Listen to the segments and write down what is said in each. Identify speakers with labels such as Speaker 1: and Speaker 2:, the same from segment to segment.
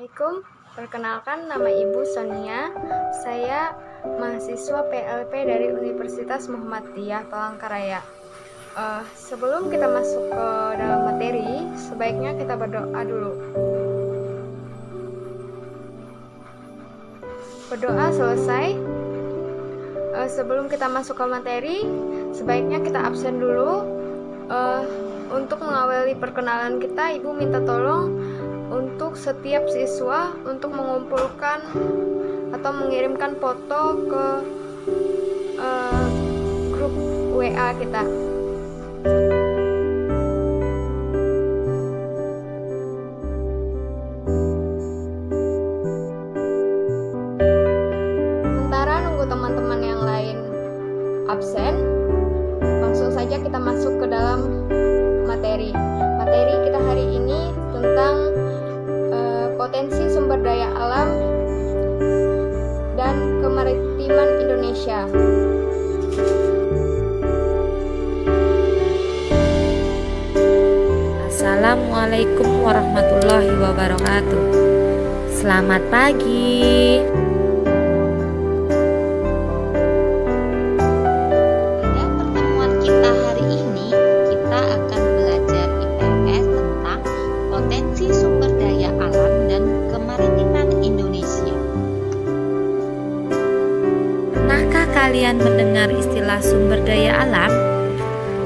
Speaker 1: Assalamualaikum, perkenalkan nama Ibu Sonia. Saya mahasiswa PLP dari Universitas Muhammadiyah Palangkaraya. Sebelum kita masuk ke dalam materi, sebaiknya kita berdoa dulu. Berdoa selesai. Sebelum kita masuk ke materi, sebaiknya kita absen dulu. Untuk mengawali perkenalan kita, Ibu minta tolong untuk setiap siswa untuk mengumpulkan atau mengirimkan foto ke grup WA kita. Sementara nunggu teman-teman yang lain absen, langsung saja kita masuk ke dalam materi. Materi kita hari ini tentang potensi sumber daya alam dan kemaritiman Indonesia.
Speaker 2: Assalamualaikum warahmatullahi wabarakatuh. Selamat pagi.
Speaker 3: Pada pertemuan kita hari ini, kita akan belajar IPS tentang potensi sumber daya alam dan kemaritiman Indonesia.
Speaker 2: Pernahkah kalian mendengar istilah sumber daya alam?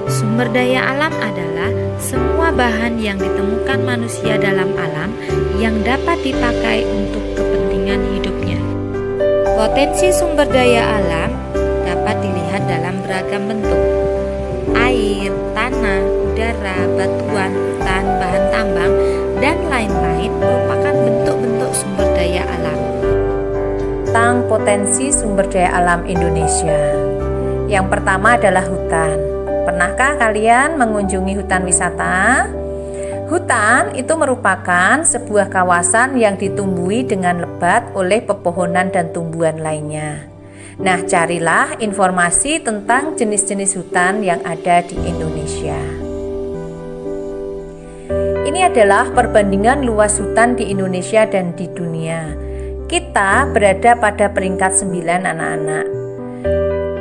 Speaker 2: Sumber daya alam adalah semua bahan yang ditemukan manusia dalam alam yang dapat dipakai untuk kepentingan hidupnya. Potensi sumber daya alam dapat dilihat dalam beragam bentuk. Air, tanah, udara, batuan, hutan, bahan tambang, dan lain-lain merupakan bentuk-bentuk sumber daya alam.
Speaker 4: Tentang potensi sumber daya alam Indonesia. Yang pertama adalah hutan. Pernahkah kalian mengunjungi hutan wisata? Hutan itu merupakan sebuah kawasan yang ditumbuhi dengan lebat oleh pepohonan dan tumbuhan lainnya. Nah, carilah informasi tentang jenis-jenis hutan yang ada di Indonesia. Ini adalah perbandingan luas hutan di Indonesia dan di dunia. Kita berada pada peringkat 9 anak-anak.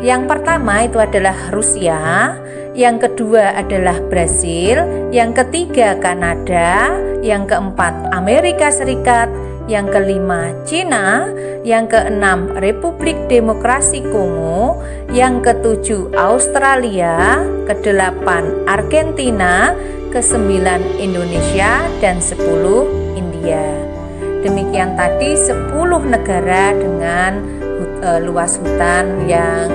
Speaker 4: Yang pertama itu adalah Rusia, yang kedua adalah Brasil, yang ketiga Kanada, yang keempat Amerika Serikat, yang kelima Cina, yang keenam Republik Demokrasi Kongo, yang ketujuh Australia, kedelapan Argentina, kesembilan Indonesia, dan 10 India. Demikian tadi 10 negara dengan luas hutan yang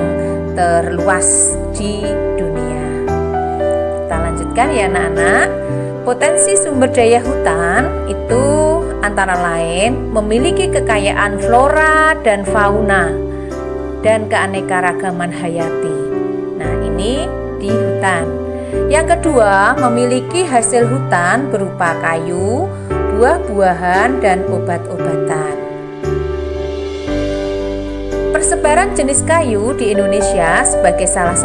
Speaker 4: terluas di dunia. Kita lanjutkan ya anak-anak. Potensi sumber daya hutan itu antara lain memiliki kekayaan flora dan fauna dan keanekaragaman hayati. Nah, ini di hutan. Yang kedua, memiliki hasil hutan berupa kayu, buah-buahan, dan obat-obatan. Persebaran jenis kayu di Indonesia sebagai salah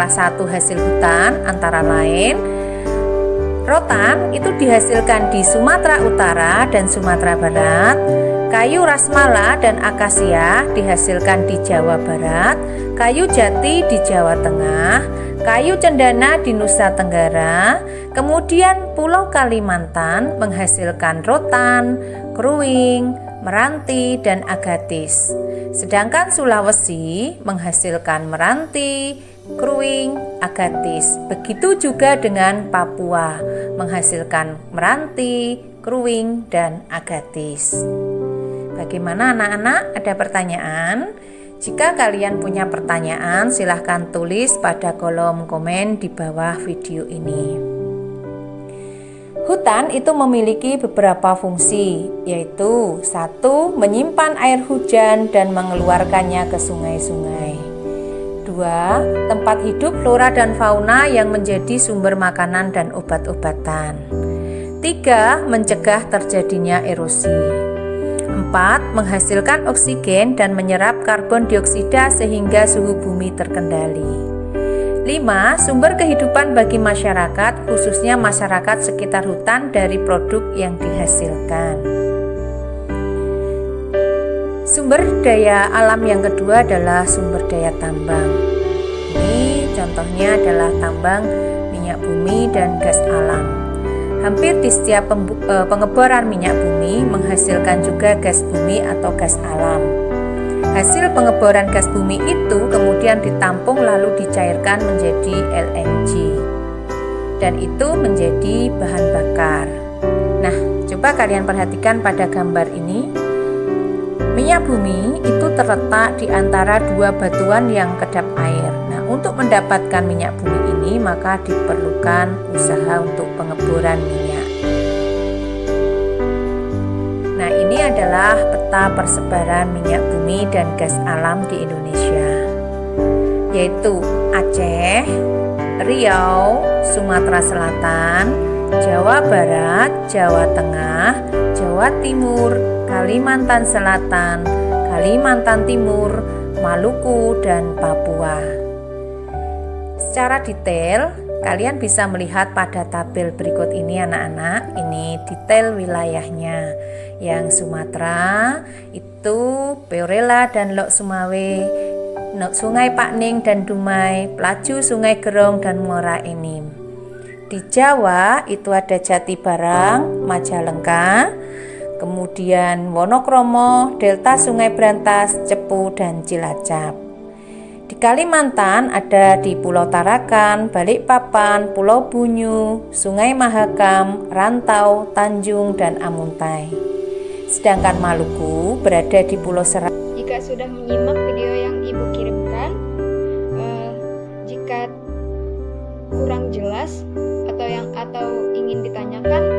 Speaker 4: satu hasil hutan antara lain rotan itu dihasilkan di Sumatera Utara dan Sumatera Barat, kayu rasmala dan akasia dihasilkan di Jawa Barat, kayu jati di Jawa Tengah, kayu cendana di Nusa Tenggara, kemudian Pulau Kalimantan menghasilkan rotan, kruing, meranti, dan agatis. Sedangkan Sulawesi menghasilkan meranti, kruing, agatis. Begitu juga dengan Papua menghasilkan meranti, kruing, dan agatis. Bagaimana anak-anak? Ada pertanyaan? Jika kalian punya pertanyaan, silahkan tulis pada kolom komen di bawah video ini. Hutan itu memiliki beberapa fungsi, yaitu 1. Menyimpan air hujan dan mengeluarkannya ke sungai-sungai. 2. Tempat hidup flora dan fauna yang menjadi sumber makanan dan obat-obatan. 3. Mencegah terjadinya erosi. 4. Menghasilkan oksigen dan menyerap karbon dioksida sehingga suhu bumi terkendali. 5. 5. Sumber kehidupan bagi masyarakat, khususnya masyarakat sekitar hutan dari produk yang dihasilkan. Sumber daya alam yang kedua adalah sumber daya tambang. Ini contohnya adalah tambang minyak bumi dan gas alam. Hampir di setiap pengeboran minyak bumi menghasilkan juga gas bumi atau gas alam. Hasil pengeboran gas bumi itu kemudian ditampung lalu dicairkan menjadi LNG. Dan itu menjadi bahan bakar. Nah, coba kalian perhatikan pada gambar ini. Minyak bumi itu terletak di antara dua batuan yang kedap air. Nah, untuk mendapatkan minyak bumi ini maka diperlukan usaha untuk pengeboran minyak. Nah, ini adalah peta persebaran minyak bumi dan gas alam di Indonesia, yaitu Aceh, Riau, Sumatera Selatan, Jawa Barat, Jawa Tengah, Jawa Timur, Kalimantan Selatan, Kalimantan Timur, Maluku, dan Papua. Secara detail, kalian bisa melihat pada tabel berikut ini anak-anak. Ini detail wilayahnya. Yang Sumatera itu Peorela dan Lok Sumawe, Sungai Pakning dan Dumai, Pelaju Sungai Gerong dan Muara Enim. Di Jawa itu ada Jatibarang, Majalengka, kemudian Wonokromo, Delta Sungai Brantas, Cepu, dan Cilacap. Di Kalimantan ada di Pulau Tarakan, Balikpapan, Pulau Bunyu, Sungai Mahakam, Rantau, Tanjung, dan Amuntai. Sedangkan Maluku berada di Pulau Seram.
Speaker 1: Jika sudah menyimak video yang Ibu kirimkan, jika kurang jelas atau ingin ditanyakan,